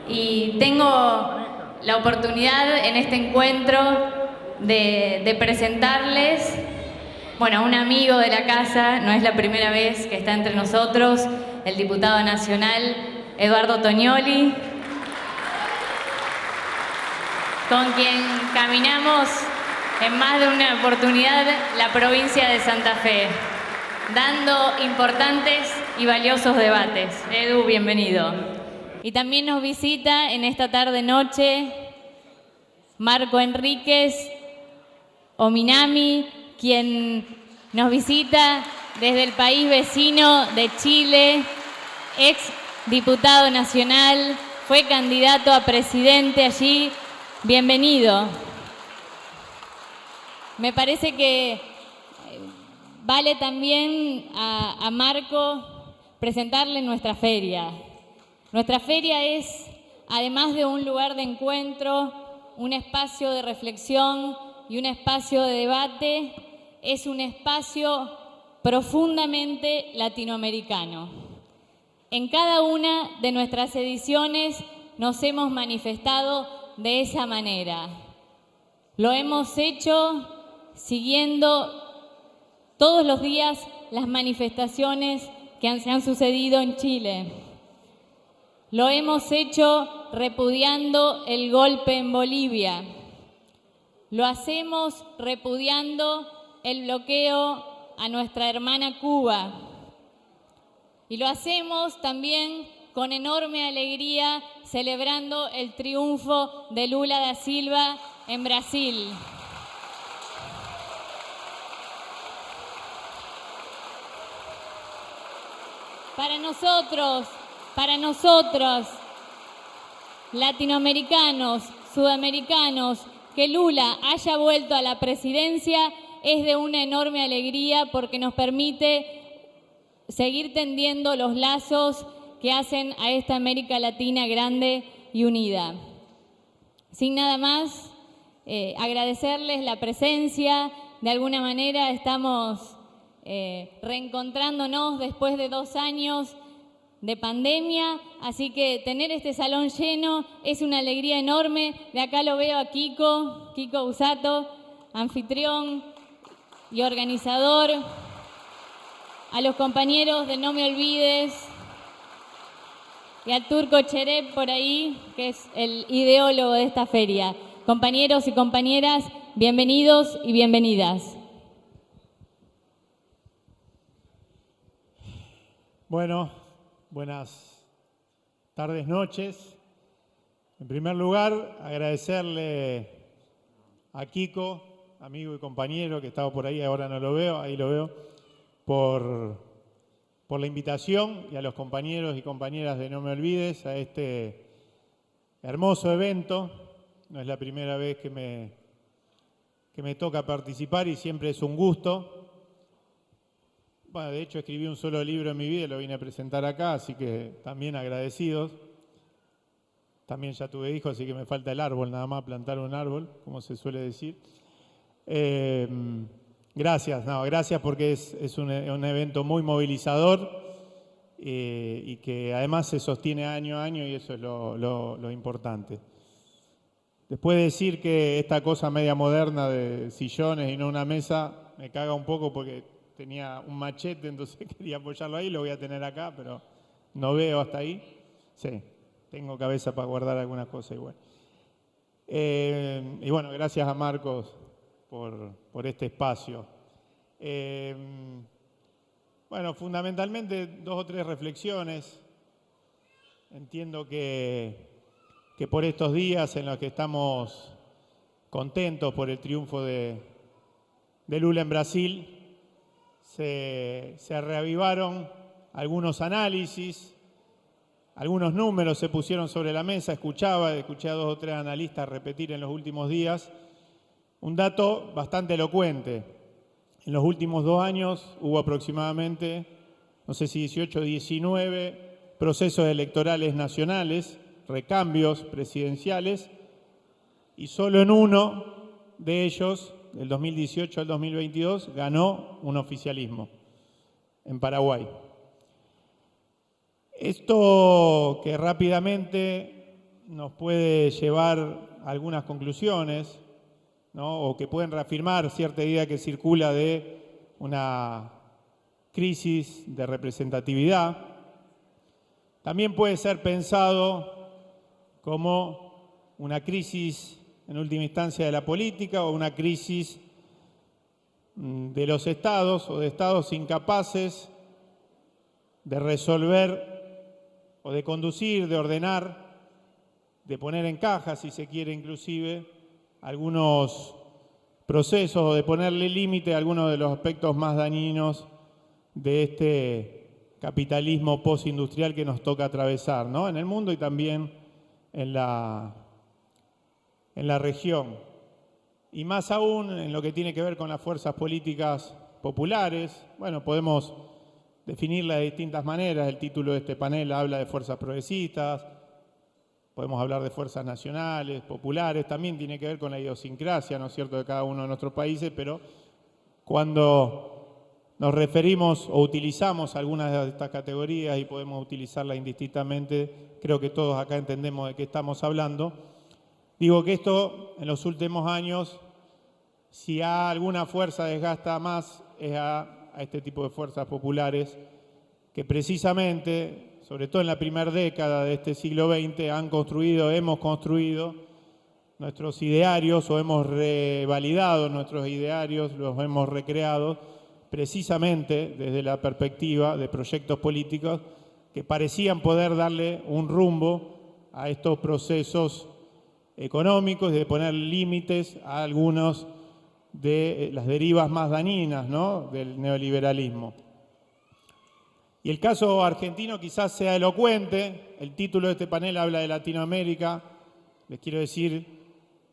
y tengo la oportunidad en este encuentro de presentarles, bueno, a un amigo de la casa, no es la primera vez que está entre nosotros, el diputado nacional Eduardo Tognoli, con quien caminamos en más de una oportunidad la provincia de Santa Fe, dando importantes y valiosos debates. Edu, bienvenido. Y también nos visita en esta tarde-noche Marco Enríquez Ominami, quien nos visita desde el país vecino de Chile, ex diputado nacional, fue candidato a presidente allí. Bienvenido. Me parece que vale también a Marco presentarle nuestra feria. Nuestra feria es, además de un lugar de encuentro, un espacio de reflexión y un espacio de debate, es un espacio profundamente latinoamericano. En cada una de nuestras ediciones nos hemos manifestado de esa manera. Lo hemos hecho siguiendo todos los días las manifestaciones que se han sucedido en Chile. Lo hemos hecho repudiando el golpe en Bolivia. Lo hacemos repudiando el bloqueo a nuestra hermana Cuba. Y lo hacemos también con enorme alegría celebrando el triunfo de Lula da Silva en Brasil. Para nosotros, latinoamericanos, sudamericanos, que Lula haya vuelto a la presidencia es de una enorme alegría porque nos permite seguir tendiendo los lazos que hacen a esta América Latina grande y unida. Sin nada más, agradecerles la presencia. De alguna manera estamos reencontrándonos después de 2 años de pandemia, así que tener este salón lleno es una alegría enorme. De acá lo veo a Kiko Usato, anfitrión y organizador, a los compañeros de No Me Olvides y al Turco Cherep por ahí, que es el ideólogo de esta feria. Compañeros y compañeras, bienvenidos y bienvenidas. Bueno, buenas tardes, noches. En primer lugar, agradecerle a Kiko, amigo y compañero que estaba por ahí, ahora no lo veo, ahí lo veo, por la invitación, y a los compañeros y compañeras de No Me Olvides a este hermoso evento. No es la primera vez que me toca participar y siempre es un gusto. Bueno, de hecho escribí un solo libro en mi vida y lo vine a presentar acá, así que también agradecidos. También ya tuve hijos, así que me falta el árbol, nada más plantar un árbol, como se suele decir. Gracias porque es un evento muy movilizador y que además se sostiene año a año y eso es lo importante. Después de decir que esta cosa media moderna de sillones y no una mesa me caga un poco porque tenía un machete, entonces quería apoyarlo ahí, lo voy a tener acá, pero no veo hasta ahí. Sí, tengo cabeza para guardar algunas cosas igual. Y bueno, gracias a Marcos por este espacio. Bueno, fundamentalmente 2 o 3 reflexiones. Entiendo que por estos días en los que estamos contentos por el triunfo de Lula en Brasil, se reavivaron algunos análisis, algunos números se pusieron sobre la mesa. Escuché a 2 o 3 analistas repetir en los últimos días un dato bastante elocuente. En los últimos 2 años hubo aproximadamente, no sé si 18 o 19 procesos electorales nacionales, recambios presidenciales, y solo en uno de ellos, del 2018 al 2022, ganó un oficialismo en Paraguay. Esto que rápidamente nos puede llevar a algunas conclusiones, ¿no? O que pueden reafirmar cierta idea que circula de una crisis de representatividad. También puede ser pensado como una crisis, en última instancia, de la política o una crisis de los estados o de estados incapaces de resolver o de conducir, de ordenar, de poner en caja, si se quiere inclusive, algunos procesos o de ponerle límite a algunos de los aspectos más dañinos de este capitalismo postindustrial que nos toca atravesar, ¿no? En el mundo y también en la región. Y más aún en lo que tiene que ver con las fuerzas políticas populares. Bueno, podemos definirla de distintas maneras. El título de este panel habla de fuerzas progresistas, podemos hablar de fuerzas nacionales, populares, también tiene que ver con la idiosincrasia, ¿no es cierto?, de cada uno de nuestros países, pero cuando nos referimos o utilizamos algunas de estas categorías y podemos utilizarlas indistintamente, creo que todos acá entendemos de qué estamos hablando. Digo que esto en los últimos años, si a alguna fuerza desgasta más, es a este tipo de fuerzas populares que precisamente, sobre todo en la primera década de este siglo XX, hemos construido nuestros idearios o hemos revalidado nuestros idearios, los hemos recreado precisamente desde la perspectiva de proyectos políticos que parecían poder darle un rumbo a estos procesos económicos y de poner límites a algunos de las derivas más dañinas, ¿no?, del neoliberalismo. Y el caso argentino quizás sea elocuente. El título de este panel habla de Latinoamérica. Les quiero decir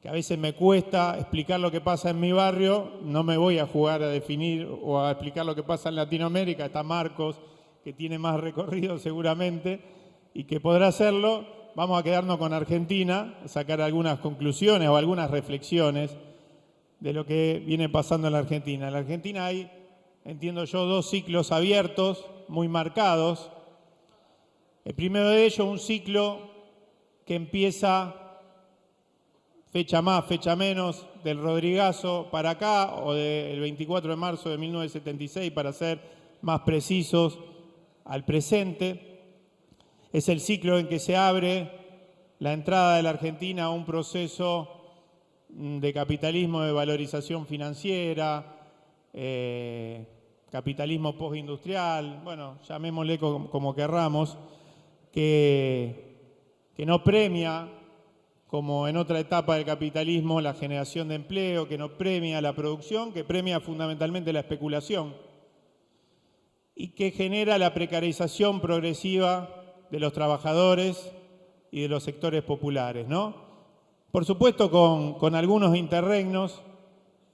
que a veces me cuesta explicar lo que pasa en mi barrio. No me voy a jugar a definir o a explicar lo que pasa en Latinoamérica. Está Marcos, que tiene más recorrido seguramente y que podrá hacerlo. Vamos a quedarnos con Argentina, a sacar algunas conclusiones o algunas reflexiones de lo que viene pasando en la Argentina. En la Argentina hay, entiendo yo, dos ciclos abiertos, muy marcados. El primero de ellos, un ciclo que empieza fecha más, fecha menos, del Rodrigazo para acá, o del 24 de marzo de 1976, para ser más precisos, al presente. Es el ciclo en que se abre la entrada de la Argentina a un proceso de capitalismo de valorización financiera, capitalismo postindustrial, bueno, llamémosle como querramos, que no premia, como en otra etapa del capitalismo, la generación de empleo, que no premia la producción, que premia fundamentalmente la especulación y que genera la precarización progresiva de los trabajadores y de los sectores populares, ¿no? Por supuesto con algunos interregnos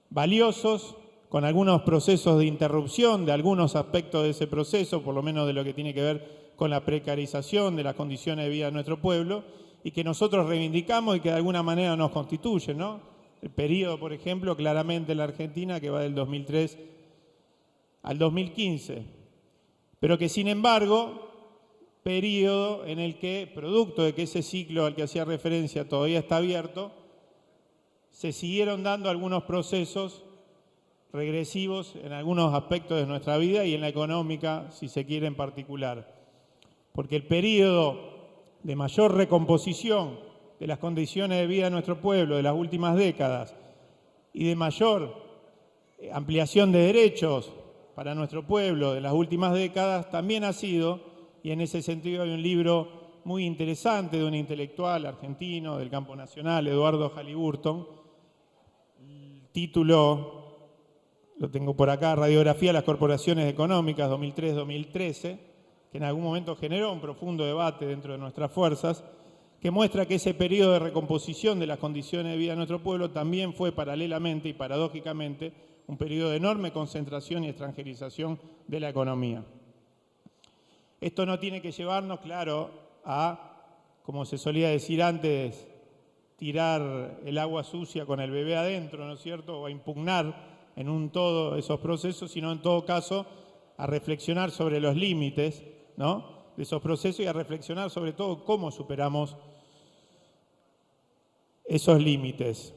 valiosos, con algunos procesos de interrupción de algunos aspectos de ese proceso, por lo menos de lo que tiene que ver con la precarización de las condiciones de vida de nuestro pueblo, y que nosotros reivindicamos y que de alguna manera nos constituyen, ¿no? El periodo, por ejemplo, claramente en la Argentina, que va del 2003 al 2015, pero que sin embargo, periodo en el que, producto de que ese ciclo al que hacía referencia todavía está abierto, se siguieron dando algunos procesos regresivos en algunos aspectos de nuestra vida y en la económica, si se quiere, en particular. Porque el periodo de mayor recomposición de las condiciones de vida de nuestro pueblo de las últimas décadas y de mayor ampliación de derechos para nuestro pueblo de las últimas décadas también ha sido, y en ese sentido hay un libro muy interesante de un intelectual argentino del campo nacional, Eduardo Halliburton. El título lo tengo por acá, Radiografía de las Corporaciones Económicas 2003-2013, que en algún momento generó un profundo debate dentro de nuestras fuerzas, que muestra que ese periodo de recomposición de las condiciones de vida de nuestro pueblo también fue paralelamente y paradójicamente un periodo de enorme concentración y extranjerización de la economía. Esto no tiene que llevarnos, claro, a, como se solía decir antes, tirar el agua sucia con el bebé adentro, ¿no es cierto?, o a impugnar en un todo esos procesos, sino en todo caso a reflexionar sobre los límites, ¿no?, de esos procesos y a reflexionar sobre todo cómo superamos esos límites.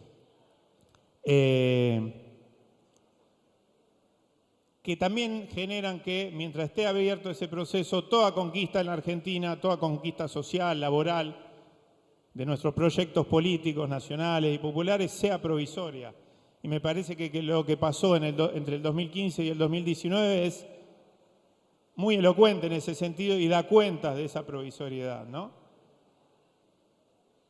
Que también generan que, mientras esté abierto ese proceso, toda conquista en la Argentina, toda conquista social, laboral, de nuestros proyectos políticos, nacionales y populares, sea provisoria. Y me parece que lo que pasó entre el 2015 y el 2019 es muy elocuente en ese sentido y da cuenta de esa provisoriedad, ¿no?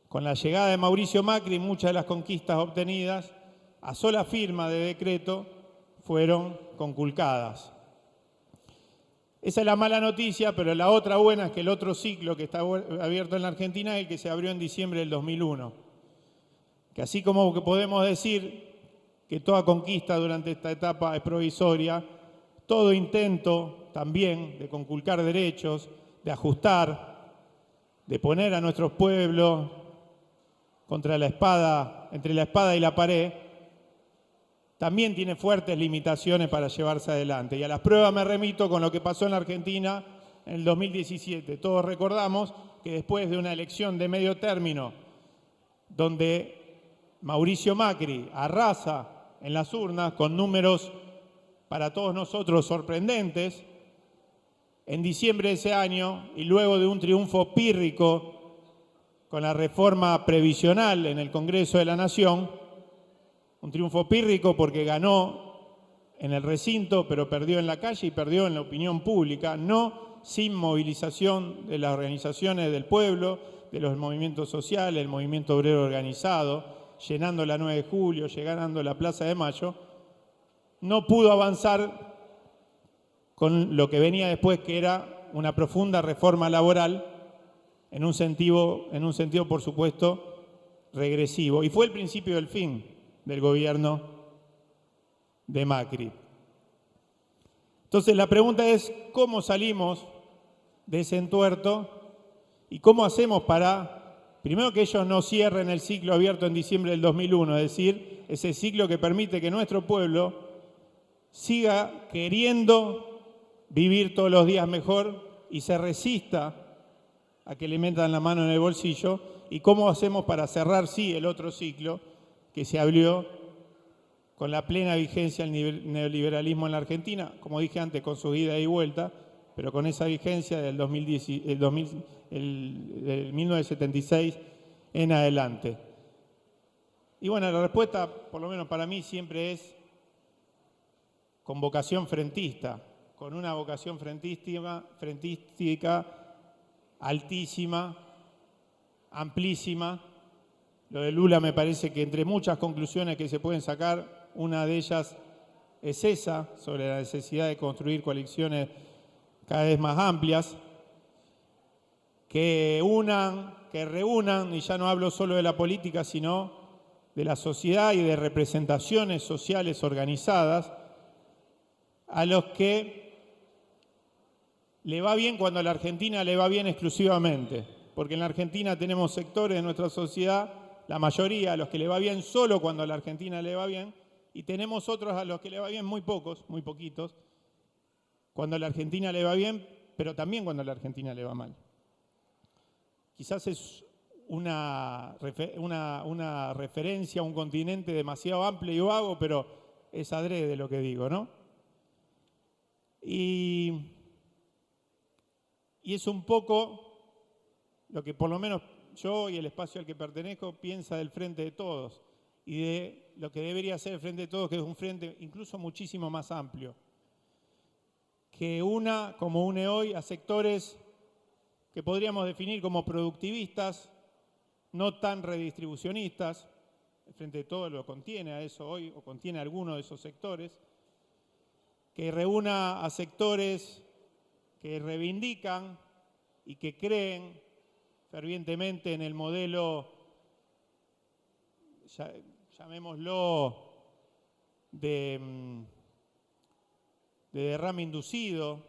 Con la llegada de Mauricio Macri, muchas de las conquistas obtenidas a sola firma de decreto fueron conculcadas. Esa es la mala noticia, pero la otra buena es que el otro ciclo que está abierto en la Argentina es el que se abrió en diciembre del 2001. Que así como que podemos decir que toda conquista durante esta etapa es provisoria, todo intento también de conculcar derechos, de ajustar, de poner a nuestros pueblos contra la espada, entre la espada y la pared, también tiene fuertes limitaciones para llevarse adelante. Y a las pruebas me remito con lo que pasó en la Argentina en el 2017. Todos recordamos que después de una elección de medio término, donde Mauricio Macri arrasa en las urnas con números para todos nosotros sorprendentes, en diciembre de ese año, y luego de un triunfo pírrico con la reforma previsional en el Congreso de la Nación, un triunfo pírrico porque ganó en el recinto, pero perdió en la calle y perdió en la opinión pública, no sin movilización de las organizaciones del pueblo, de los movimientos sociales, el movimiento obrero organizado, llenando la 9 de julio, llegando a la Plaza de Mayo, no pudo avanzar con lo que venía después, que era una profunda reforma laboral, en un sentido, por supuesto, regresivo. Y fue el principio del fin del gobierno de Macri. Entonces la pregunta es, ¿cómo salimos de ese entuerto y cómo hacemos para, primero, que ellos no cierren el ciclo abierto en diciembre del 2001, es decir, ese ciclo que permite que nuestro pueblo siga queriendo vivir todos los días mejor y se resista a que le metan la mano en el bolsillo? ¿Y cómo hacemos para cerrar, sí, el otro ciclo que se abrió con la plena vigencia del neoliberalismo en la Argentina, como dije antes, con su ida y vuelta, pero con esa vigencia del 1976 en adelante? Y bueno, la respuesta, por lo menos para mí, siempre es con vocación frentista, con una vocación frentística altísima, amplísima. Lo de Lula me parece que entre muchas conclusiones que se pueden sacar, una de ellas es esa, sobre la necesidad de construir coaliciones cada vez más amplias, que unan, que reúnan, y ya no hablo solo de la política, sino de la sociedad y de representaciones sociales organizadas, a los que le va bien cuando a la Argentina le va bien exclusivamente, porque en la Argentina tenemos sectores de nuestra sociedad, la mayoría a los que le va bien solo cuando a la Argentina le va bien, y tenemos otros a los que le va bien muy pocos, muy poquitos, cuando a la Argentina le va bien, pero también cuando a la Argentina le va mal. Quizás es una referencia a un continente demasiado amplio y vago, pero es adrede lo que digo, ¿no? Y es un poco lo que por lo menos yo y el espacio al que pertenezco piensa del Frente de Todos y de lo que debería ser el Frente de Todos, que es un frente incluso muchísimo más amplio, que una, como une hoy, a sectores que podríamos definir como productivistas, no tan redistribucionistas. El Frente de Todos lo contiene a eso hoy, o contiene alguno de esos sectores, que reúna a sectores que reivindican y que creen fervientemente en el modelo, llamémoslo, de derrame inducido,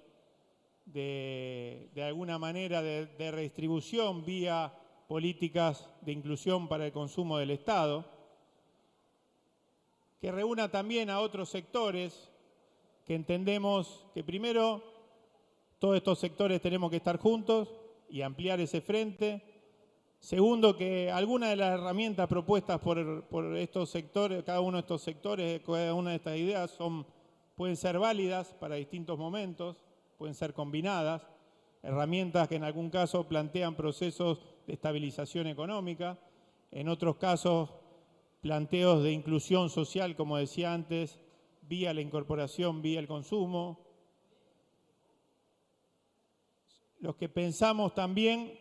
de alguna manera de redistribución vía políticas de inclusión para el consumo del Estado, que reúna también a otros sectores que entendemos que primero todos estos sectores tenemos que estar juntos y ampliar ese frente, Segundo, que algunas de las herramientas propuestas por estos sectores, cada uno de estos sectores, cada una de estas ideas pueden ser válidas para distintos momentos, pueden ser combinadas, herramientas que en algún caso plantean procesos de estabilización económica, en otros casos planteos de inclusión social, como decía antes, vía la incorporación, vía el consumo. Los que pensamos también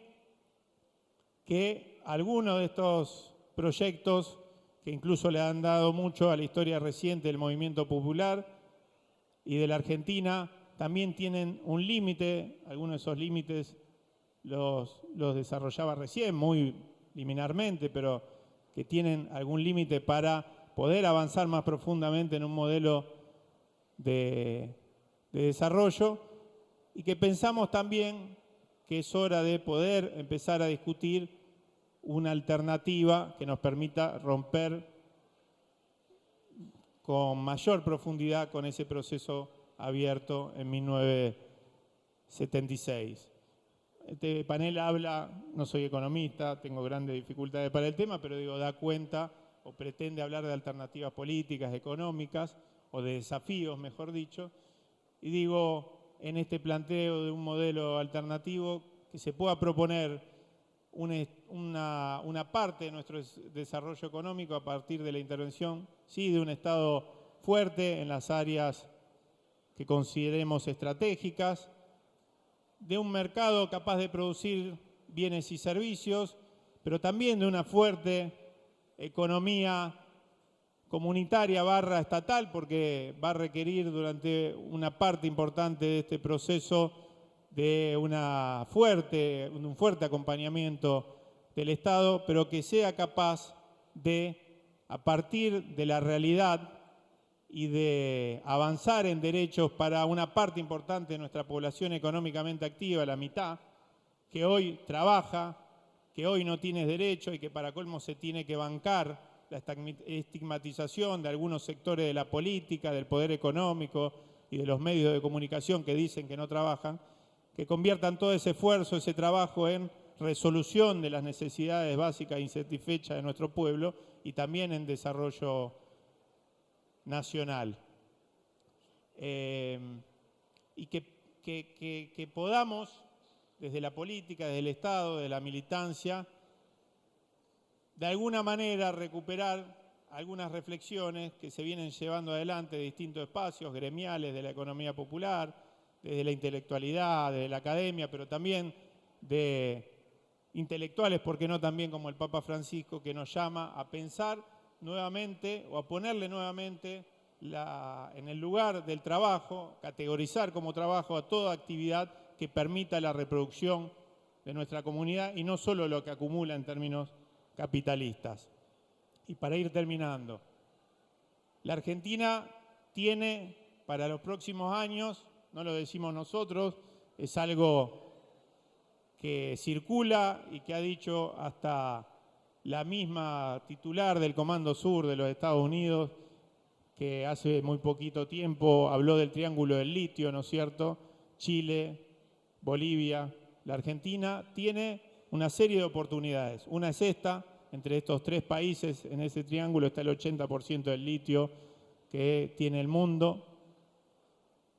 que algunos de estos proyectos, que incluso le han dado mucho a la historia reciente del movimiento popular y de la Argentina, también tienen un límite. Algunos de esos límites los desarrollaba recién, muy liminarmente, pero que tienen algún límite para poder avanzar más profundamente en un modelo de desarrollo, y que pensamos también que es hora de poder empezar a discutir una alternativa que nos permita romper con mayor profundidad con ese proceso abierto en 1976. Este panel habla, no soy economista, tengo grandes dificultades para el tema, pero digo, da cuenta o pretende hablar de alternativas políticas, económicas, o de desafíos, mejor dicho, y digo, en este planteo de un modelo alternativo, que se pueda proponer una parte de nuestro desarrollo económico a partir de la intervención, sí, de un Estado fuerte en las áreas que consideremos estratégicas, de un mercado capaz de producir bienes y servicios, pero también de una fuerte economía comunitaria / estatal, porque va a requerir durante una parte importante de este proceso de un fuerte acompañamiento del Estado, pero que sea capaz de, a partir de la realidad y de avanzar en derechos para una parte importante de nuestra población económicamente activa, la mitad, que hoy trabaja, que hoy no tiene derecho y que para colmo se tiene que bancar la estigmatización de algunos sectores de la política, del poder económico y de los medios de comunicación que dicen que no trabajan, que conviertan todo ese esfuerzo, ese trabajo en resolución de las necesidades básicas e insatisfechas de nuestro pueblo y también en desarrollo nacional. Y que podamos, desde la política, desde el Estado, de la militancia, de alguna manera recuperar algunas reflexiones que se vienen llevando adelante de distintos espacios gremiales de la economía popular, desde la intelectualidad, desde la academia, pero también de intelectuales, ¿por qué no también como el Papa Francisco, que nos llama a pensar nuevamente o a ponerle nuevamente en el lugar del trabajo, categorizar como trabajo a toda actividad que permita la reproducción de nuestra comunidad y no solo lo que acumula en términos capitalistas. Y para ir terminando, la Argentina tiene para los próximos años, no lo decimos nosotros, es algo que circula y que ha dicho hasta la misma titular del Comando Sur de los Estados Unidos, que hace muy poquito tiempo habló del Triángulo del Litio, ¿no es cierto? Chile, Bolivia, la Argentina tiene una serie de oportunidades. Una es esta, entre estos tres países, en ese triángulo está el 80% del litio que tiene el mundo.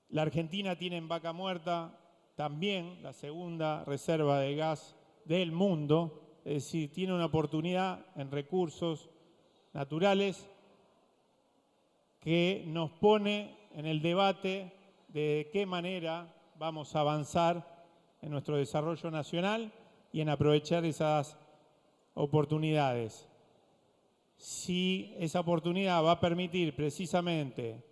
La Argentina tiene en Vaca Muerta también la segunda reserva de gas del mundo, es decir, tiene una oportunidad en recursos naturales que nos pone en el debate de qué manera vamos a avanzar en nuestro desarrollo nacional y en aprovechar esas oportunidades. Si esa oportunidad va a permitir precisamente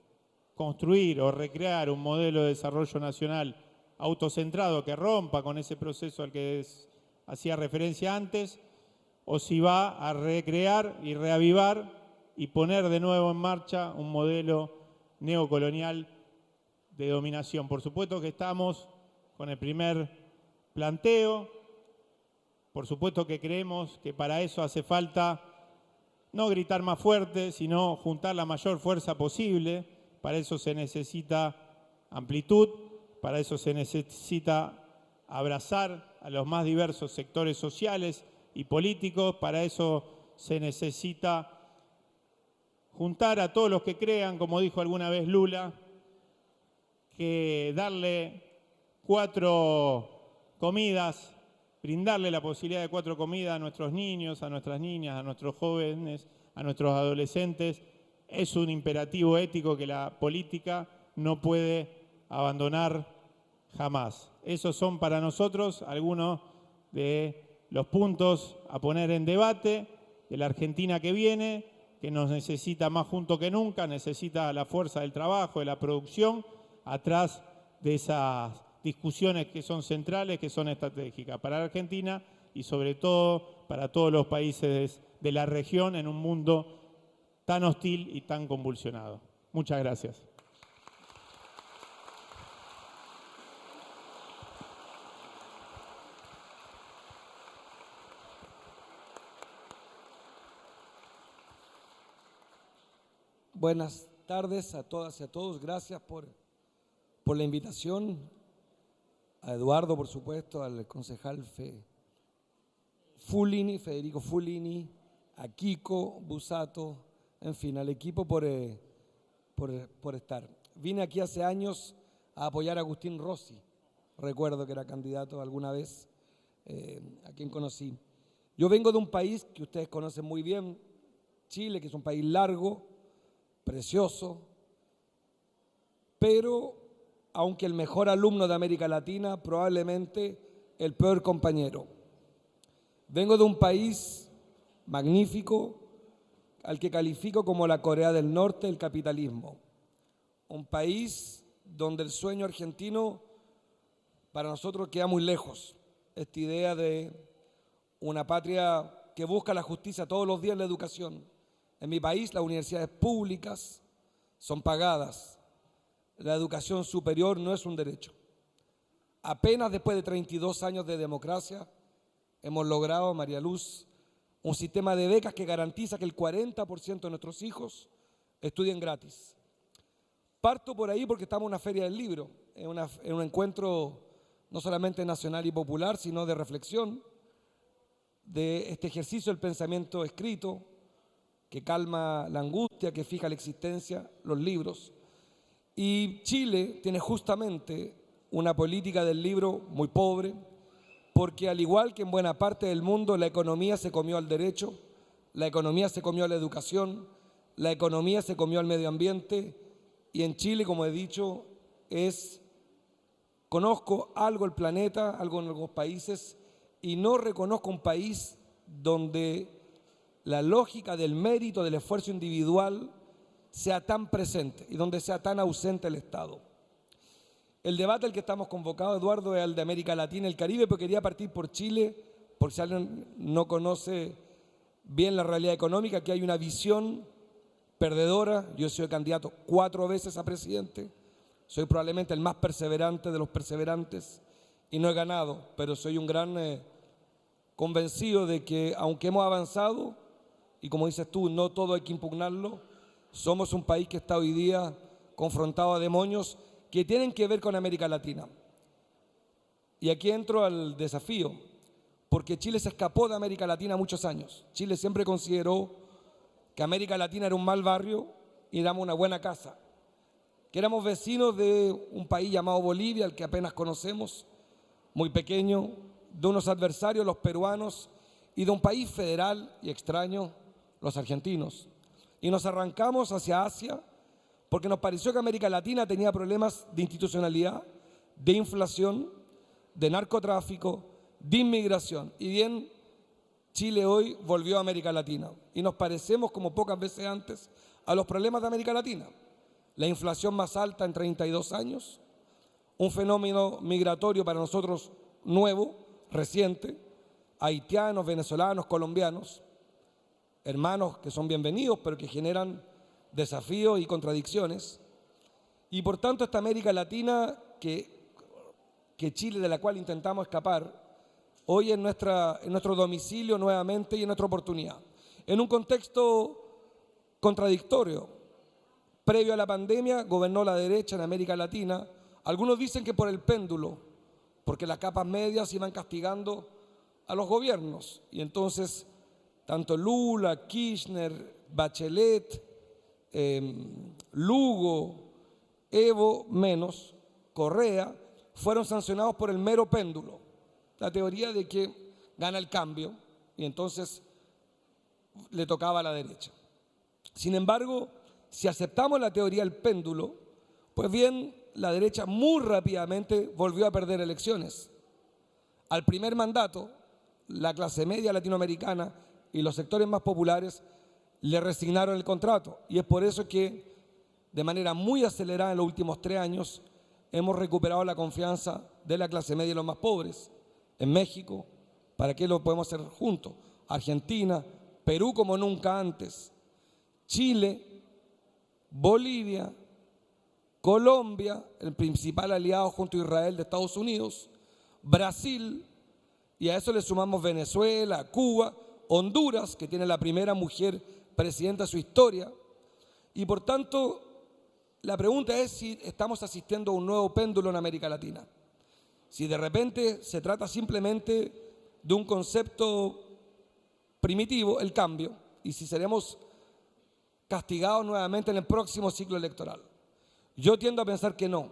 construir o recrear un modelo de desarrollo nacional autocentrado que rompa con ese proceso al que hacía referencia antes, o si va a recrear y reavivar y poner de nuevo en marcha un modelo neocolonial de dominación. Por supuesto que estamos con el primer planteo, por supuesto que creemos que para eso hace falta no gritar más fuerte, sino juntar la mayor fuerza posible. Para eso se necesita amplitud, para eso se necesita abrazar a los más diversos sectores sociales y políticos. Para eso se necesita juntar a todos los que crean, como dijo alguna vez Lula, que darle 4 comidas, brindarle la posibilidad de 4 comidas a nuestros niños, a nuestras niñas, a nuestros jóvenes, a nuestros adolescentes, es un imperativo ético que la política no puede abandonar jamás. Esos son para nosotros algunos de los puntos a poner en debate de la Argentina que viene, que nos necesita más juntos que nunca, necesita la fuerza del trabajo, de la producción, atrás de esas discusiones que son centrales, que son estratégicas para la Argentina y sobre todo para todos los países de la región en un mundo tan hostil y tan convulsionado. Muchas gracias. Buenas tardes a todas y a todos. Gracias por la invitación. A Eduardo, por supuesto, al concejal Federico Fulini, a Kiko Busato, en fin, al equipo por estar. Vine aquí hace años a apoyar a Agustín Rossi. Recuerdo que era candidato alguna vez, a quien conocí. Yo vengo de un país que ustedes conocen muy bien, Chile, que es un país largo, precioso, pero aunque el mejor alumno de América Latina, probablemente el peor compañero. Vengo de un país magnífico, al que califico como la Corea del Norte del capitalismo. Un país donde el sueño argentino para nosotros queda muy lejos. Esta idea de una patria que busca la justicia todos los días en la educación. En mi país las universidades públicas son pagadas. La educación superior no es un derecho. Apenas después de 32 años de democracia hemos logrado, María Luz, un sistema de becas que garantiza que el 40% de nuestros hijos estudien gratis. Parto por ahí porque estamos en una feria del libro, en un encuentro no solamente nacional y popular, sino de reflexión de este ejercicio del pensamiento escrito, que calma la angustia, que fija la existencia, los libros. Y Chile tiene justamente una política del libro muy pobre, porque al igual que en buena parte del mundo, la economía se comió al derecho, la economía se comió a la educación, la economía se comió al medio ambiente, y en Chile, como he dicho, conozco algo el planeta, algo en algunos países, y no reconozco un país donde la lógica del mérito, del esfuerzo individual sea tan presente y donde sea tan ausente el Estado. El debate al que estamos convocados, Eduardo, es el de América Latina y el Caribe, pero quería partir por Chile, por si alguien no conoce bien la realidad económica, que hay una visión perdedora. Yo he sido candidato 4 veces a presidente, soy probablemente el más perseverante de los perseverantes y no he ganado, pero soy un gran convencido de que aunque hemos avanzado, y como dices tú, no todo hay que impugnarlo, somos un país que está hoy día confrontado a demonios que tienen que ver con América Latina. Y aquí entro al desafío, porque Chile se escapó de América Latina muchos años. Chile siempre consideró que América Latina era un mal barrio y éramos una buena casa, que éramos vecinos de un país llamado Bolivia, al que apenas conocemos, muy pequeño, de unos adversarios, los peruanos, y de un país federal y extraño, los argentinos. Y nos arrancamos hacia Asia porque nos pareció que América Latina tenía problemas de institucionalidad, de inflación, de narcotráfico, de inmigración. Y bien, Chile hoy volvió a América Latina y nos parecemos como pocas veces antes a los problemas de América Latina. La inflación más alta en 32 años, un fenómeno migratorio para nosotros nuevo, reciente, haitianos, venezolanos, colombianos, hermanos que son bienvenidos, pero que generan desafíos y contradicciones. Y por tanto esta América Latina que Chile, de la cual intentamos escapar, hoy en nuestro domicilio nuevamente y en nuestra oportunidad. En un contexto contradictorio, previo a la pandemia gobernó la derecha en América Latina. Algunos dicen que por el péndulo, porque las capas medias iban castigando a los gobiernos. Y entonces, tanto Lula, Kirchner, Bachelet, Lugo, Evo menos, Correa, fueron sancionados por el mero péndulo. La teoría de que gana el cambio y entonces le tocaba a la derecha. Sin embargo, si aceptamos la teoría del péndulo, pues bien, la derecha muy rápidamente volvió a perder elecciones. Al primer mandato, la clase media latinoamericana y los sectores más populares le resignaron el contrato. Y es por eso que, de manera muy acelerada en los últimos 3 años, hemos recuperado la confianza de la clase media y los más pobres. En México, ¿para qué lo podemos hacer juntos? Argentina, Perú como nunca antes, Chile, Bolivia, Colombia, el principal aliado junto a Israel de Estados Unidos, Brasil, y a eso le sumamos Venezuela, Cuba, Honduras, que tiene la primera mujer presidenta de su historia. Y por tanto, la pregunta es si estamos asistiendo a un nuevo péndulo en América Latina. Si de repente se trata simplemente de un concepto primitivo, el cambio, y si seremos castigados nuevamente en el próximo ciclo electoral. Yo tiendo a pensar que no,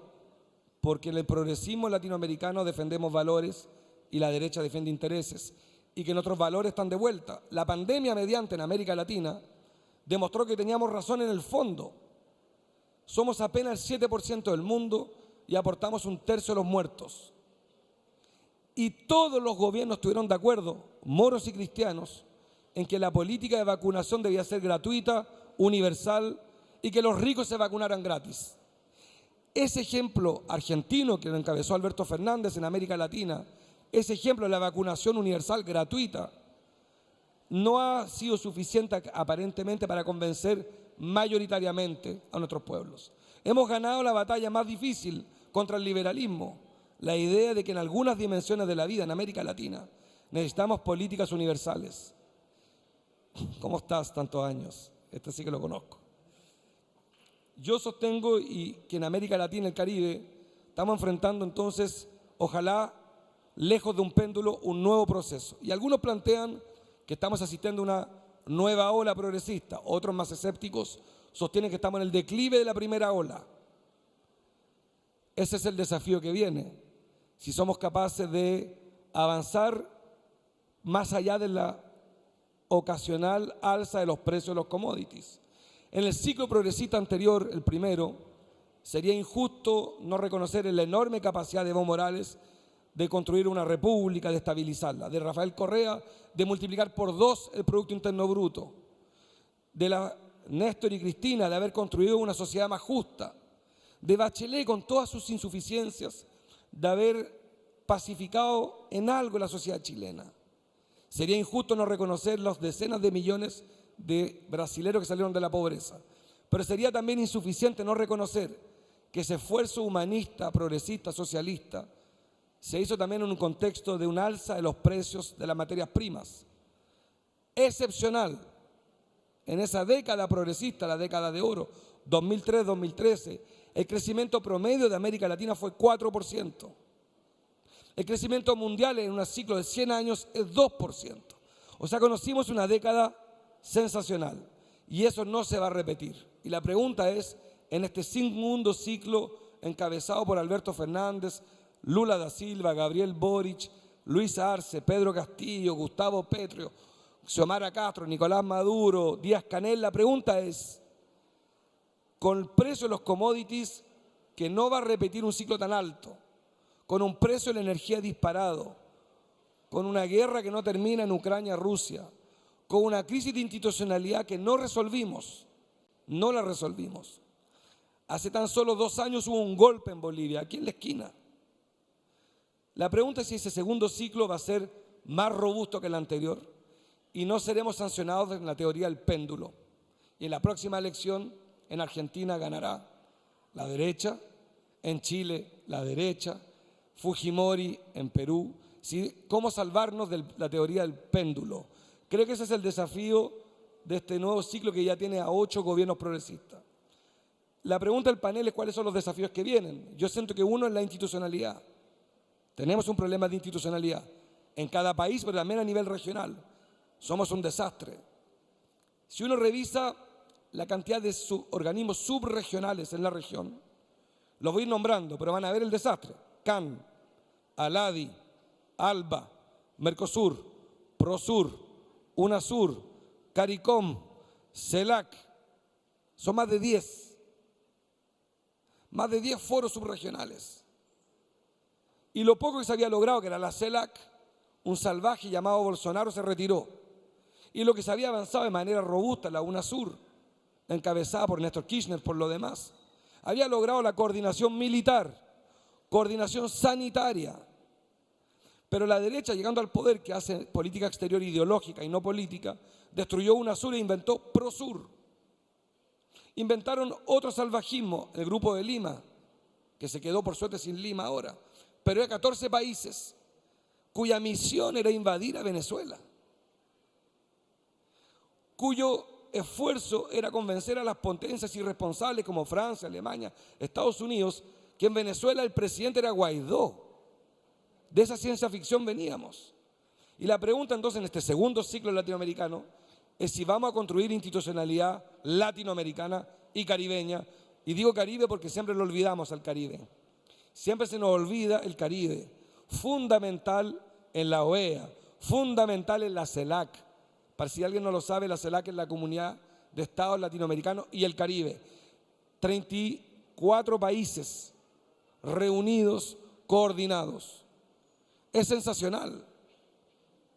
porque en el progresismo latinoamericano defendemos valores y la derecha defiende intereses, y que nuestros valores están de vuelta. La pandemia mediante en América Latina demostró que teníamos razón en el fondo. Somos apenas el 7% del mundo y aportamos 1/3 de los muertos. Y todos los gobiernos estuvieron de acuerdo, moros y cristianos, en que la política de vacunación debía ser gratuita, universal y que los ricos se vacunaran gratis. Ese ejemplo argentino que lo encabezó Alberto Fernández en América Latina, ese ejemplo de la vacunación universal gratuita, no ha sido suficiente aparentemente para convencer mayoritariamente a nuestros pueblos. Hemos ganado la batalla más difícil contra el liberalismo, la idea de que en algunas dimensiones de la vida en América Latina necesitamos políticas universales. ¿Cómo estás tantos años? Este sí que lo conozco. Yo sostengo que en América Latina y el Caribe estamos enfrentando entonces, ojalá, lejos de un péndulo, un nuevo proceso. Y algunos plantean que estamos asistiendo a una nueva ola progresista. Otros más escépticos sostienen que estamos en el declive de la primera ola. Ese es el desafío que viene. Si somos capaces de avanzar más allá de la ocasional alza de los precios de los commodities. En el ciclo progresista anterior, el primero, sería injusto no reconocer la enorme capacidad de Evo Morales de construir una república, de estabilizarla, de Rafael Correa, de multiplicar por 2 el Producto Interno Bruto, de la Néstor y Cristina, de haber construido una sociedad más justa, de Bachelet con todas sus insuficiencias, de haber pacificado en algo la sociedad chilena. Sería injusto no reconocer las decenas de millones de brasileros que salieron de la pobreza, pero sería también insuficiente no reconocer que ese esfuerzo humanista, progresista, socialista, se hizo también en un contexto de un alza de los precios de las materias primas. Excepcional. En esa década progresista, la década de oro, 2003-2013, el crecimiento promedio de América Latina fue 4%. El crecimiento mundial en un ciclo de 100 años es 2%. O sea, conocimos una década sensacional y eso no se va a repetir. Y la pregunta es, en este segundo ciclo encabezado por Alberto Fernández, Lula da Silva, Gabriel Boric, Luis Arce, Pedro Castillo, Gustavo Petro, Xiomara Castro, Nicolás Maduro, Díaz Canel, la pregunta es, con el precio de los commodities que no va a repetir un ciclo tan alto, con un precio de la energía disparado, con una guerra que no termina en Ucrania-Rusia, con una crisis de institucionalidad que no resolvimos, no la resolvimos. Hace tan solo 2 años hubo un golpe en Bolivia, aquí en la esquina. La pregunta es si ese segundo ciclo va a ser más robusto que el anterior y no seremos sancionados en la teoría del péndulo. Y en la próxima elección en Argentina ganará la derecha, en Chile la derecha, Fujimori en Perú. ¿Sí? ¿Cómo salvarnos de la teoría del péndulo? Creo que ese es el desafío de este nuevo ciclo que ya tiene a 8 gobiernos progresistas. La pregunta del panel es cuáles son los desafíos que vienen. Yo siento que uno es la institucionalidad. Tenemos un problema de institucionalidad. en cada país, pero también a nivel regional. Somos un desastre. Si uno revisa la cantidad de organismos subregionales en la región, los voy a ir nombrando, pero van a ver el desastre. CAN, ALADI, ALBA, Mercosur, PROSUR, UNASUR, CARICOM, CELAC. Son más de 10. Más de 10 foros subregionales. Y lo poco que se había logrado, que era la CELAC, un salvaje llamado Bolsonaro se retiró. Y lo que se había avanzado de manera robusta, la UNASUR, encabezada por Néstor Kirchner, por lo demás, había logrado la coordinación militar, coordinación sanitaria. Pero la derecha, llegando al poder, que hace política exterior ideológica y no política, destruyó UNASUR e inventó PROSUR. Inventaron otro salvajismo, el Grupo de Lima, que se quedó por suerte sin Lima ahora, pero hay 14 países cuya misión era invadir a Venezuela, cuyo esfuerzo era convencer a las potencias irresponsables como Francia, Alemania, Estados Unidos, que en Venezuela el presidente era Guaidó. De esa ciencia ficción veníamos. Y la pregunta entonces en este segundo ciclo latinoamericano es si vamos a construir institucionalidad latinoamericana y caribeña. Y digo Caribe porque siempre lo olvidamos al Caribe. Siempre se nos olvida el Caribe, fundamental en la OEA, fundamental en la CELAC. Para si alguien no lo sabe, la CELAC es la Comunidad de Estados Latinoamericanos y el Caribe. 34 países reunidos, coordinados. Es sensacional.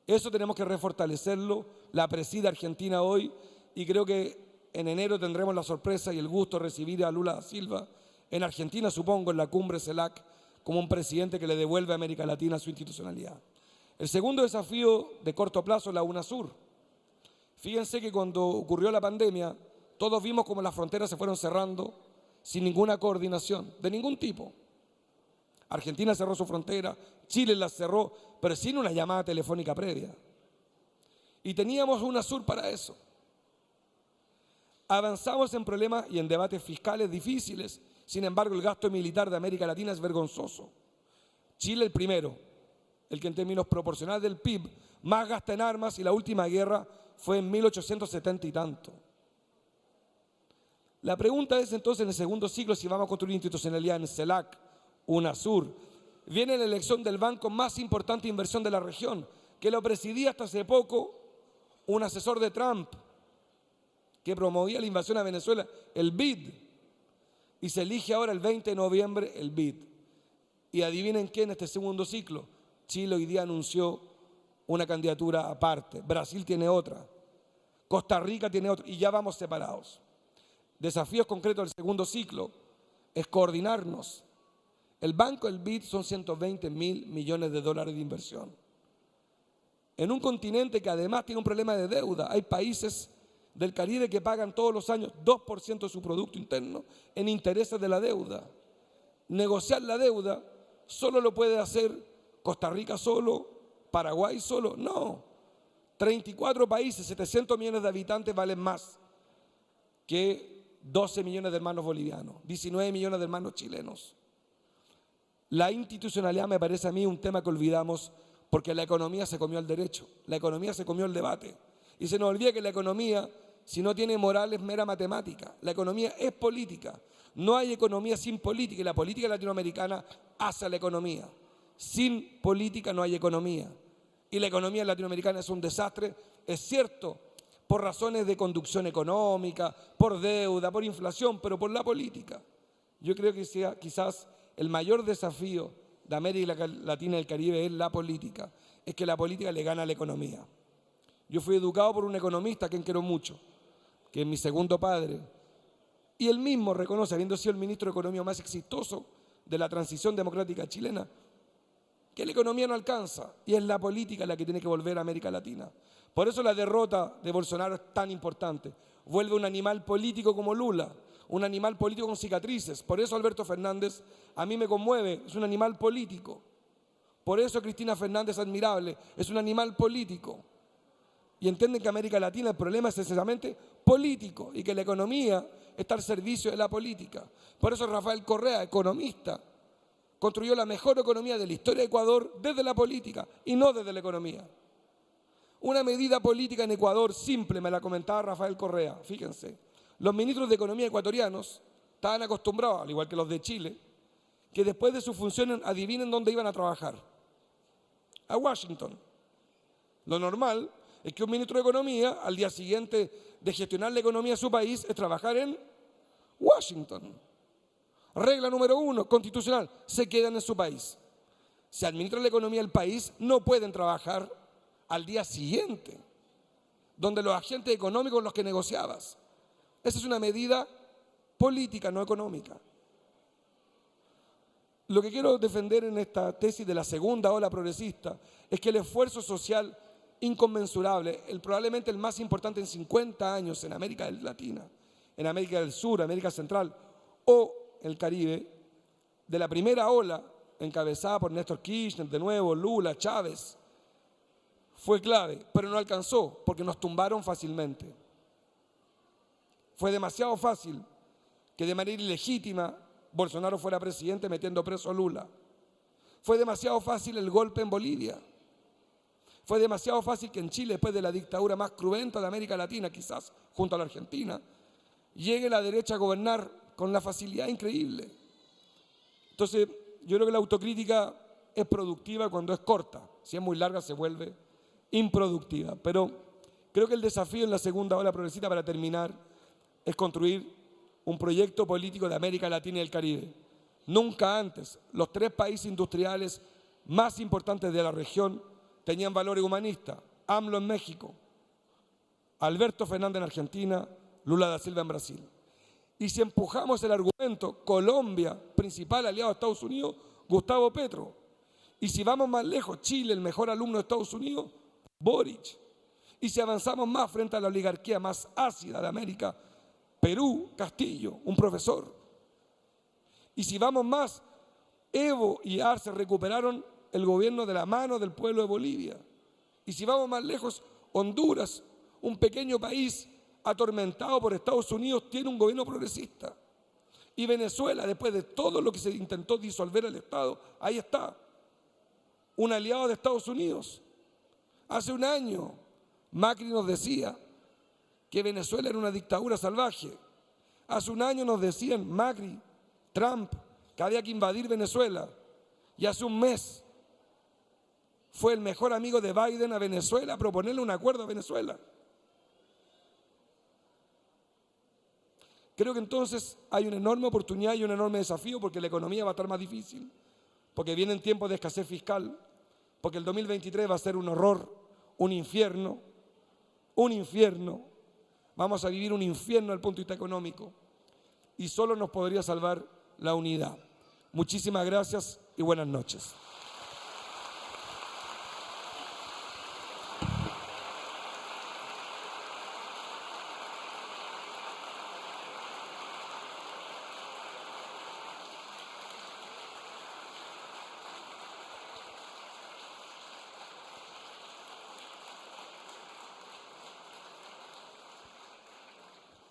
Eso tenemos que refortalecerlo. La preside Argentina hoy y creo que en enero tendremos la sorpresa y el gusto de recibir a Lula da Silva en Argentina, supongo, en la cumbre CELAC, como un presidente que le devuelve a América Latina su institucionalidad. El segundo desafío de corto plazo es la UNASUR. Fíjense que cuando ocurrió la pandemia, todos vimos cómo las fronteras se fueron cerrando sin ninguna coordinación, de ningún tipo. Argentina cerró su frontera, Chile la cerró, pero sin una llamada telefónica previa. Y teníamos UNASUR para eso. Avanzamos en problemas y en debates fiscales difíciles. Sin embargo, el gasto militar de América Latina es vergonzoso. Chile el primero, el que en términos proporcionales del PIB más gasta en armas, y la última guerra fue en 1870 y tanto. La pregunta es entonces en el segundo ciclo si vamos a construir institucionalidad en CELAC, UNASUR. Viene la elección del banco más importante de inversión de la región, que lo presidía hasta hace poco un asesor de Trump, que promovía la invasión a Venezuela, el BID. Y se elige ahora el 20 de noviembre el BID. Y adivinen qué en este segundo ciclo. Chile hoy día anunció una candidatura aparte. Brasil tiene otra. Costa Rica tiene otra. Y ya vamos separados. Desafíos concretos del segundo ciclo es coordinarnos. El banco, el BID, son 120.000 millones de dólares de inversión. En un continente que además tiene un problema de deuda. Hay países del Caribe que pagan todos los años 2% de su Producto Interno en intereses de la deuda. Negociar la deuda solo lo puede hacer Costa Rica solo, Paraguay solo. No. 34 países, 700 millones de habitantes valen más que 12 millones de hermanos bolivianos, 19 millones de hermanos chilenos. La institucionalidad me parece a mí un tema que olvidamos porque la economía se comió el derecho, la economía se comió el debate. Y se nos olvida que la economía, si no tiene moral, es mera matemática. La economía es política. No hay economía sin política y la política latinoamericana hace a la economía. Sin política no hay economía. Y la economía latinoamericana es un desastre, es cierto, por razones de conducción económica, por deuda, por inflación, pero por la política. Yo creo que sea quizás el mayor desafío de América Latina y el Caribe es la política. Es que la política le gana a la economía. Yo fui educado por un economista a quien quiero mucho, que es mi segundo padre. Y él mismo reconoce, habiendo sido el ministro de Economía más exitoso de la transición democrática chilena, que la economía no alcanza y es la política la que tiene que volver a América Latina. Por eso la derrota de Bolsonaro es tan importante. Vuelve un animal político como Lula, un animal político con cicatrices. Por eso Alberto Fernández a mí me conmueve, es un animal político. Por eso Cristina Fernández, admirable, es un animal político. Y entienden que América Latina el problema es esencialmente político y que la economía está al servicio de la política. Por eso Rafael Correa, economista, construyó la mejor economía de la historia de Ecuador desde la política y no desde la economía. Una medida política en Ecuador simple, me la comentaba Rafael Correa, fíjense. Los ministros de Economía ecuatorianos estaban acostumbrados, al igual que los de Chile, que después de sus funciones adivinen dónde iban a trabajar. A Washington. Lo normal es que un ministro de Economía, al día siguiente de gestionar la economía de su país, es trabajar en Washington. Regla número 1, constitucional, se quedan en su país. Si administran la economía del país, no pueden trabajar al día siguiente, donde los agentes económicos con los que negociabas. Esa es una medida política, no económica. Lo que quiero defender en esta tesis de la segunda ola progresista es que el esfuerzo social inconmensurable, probablemente el más importante en 50 años en América Latina, en América del Sur, América Central o el Caribe, de la primera ola encabezada por Néstor Kirchner, de nuevo Lula, Chávez, fue clave, pero no alcanzó porque nos tumbaron fácilmente. Fue demasiado fácil que de manera ilegítima Bolsonaro fuera presidente metiendo preso a Lula. Fue demasiado fácil el golpe en Bolivia. Fue demasiado fácil que en Chile, después de la dictadura más cruenta de América Latina, quizás junto a la Argentina, llegue la derecha a gobernar con la facilidad increíble. Entonces, yo creo que la autocrítica es productiva cuando es corta. Si es muy larga se vuelve improductiva. Pero creo que el desafío en la segunda ola progresista, para terminar, es construir un proyecto político de América Latina y el Caribe. Nunca antes los 3 países industriales más importantes de la región tenían valores humanistas. AMLO en México, Alberto Fernández en Argentina, Lula da Silva en Brasil. Y si empujamos el argumento, Colombia, principal aliado de Estados Unidos, Gustavo Petro. Y si vamos más lejos, Chile, el mejor alumno de Estados Unidos, Boric. Y si avanzamos más frente a la oligarquía más ácida de América, Perú, Castillo, un profesor. Y si vamos más, Evo y Arce recuperaron el gobierno de la mano del pueblo de Bolivia. Y si vamos más lejos, Honduras, un pequeño país atormentado por Estados Unidos, tiene un gobierno progresista. Y Venezuela, después de todo lo que se intentó disolver el Estado, ahí está, un aliado de Estados Unidos. Hace un año, Macri nos decía que Venezuela era una dictadura salvaje. Hace un año nos decían Macri, Trump, que había que invadir Venezuela. Y hace un mes fue el mejor amigo de Biden a Venezuela a proponerle un acuerdo a Venezuela. Creo que entonces hay una enorme oportunidad y un enorme desafío porque la economía va a estar más difícil, porque vienen tiempos de escasez fiscal, porque el 2023 va a ser un horror, un infierno, un infierno. Vamos a vivir un infierno desde el punto de vista económico y solo nos podría salvar la unidad. Muchísimas gracias y buenas noches.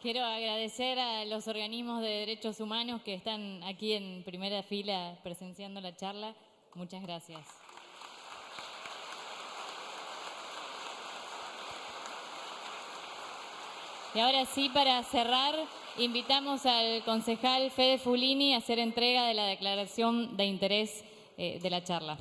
Quiero agradecer a los organismos de derechos humanos que están aquí en primera fila presenciando la charla. Muchas gracias. Y ahora sí, para cerrar, invitamos al concejal Fede Fulini a hacer entrega de la declaración de interés de la charla.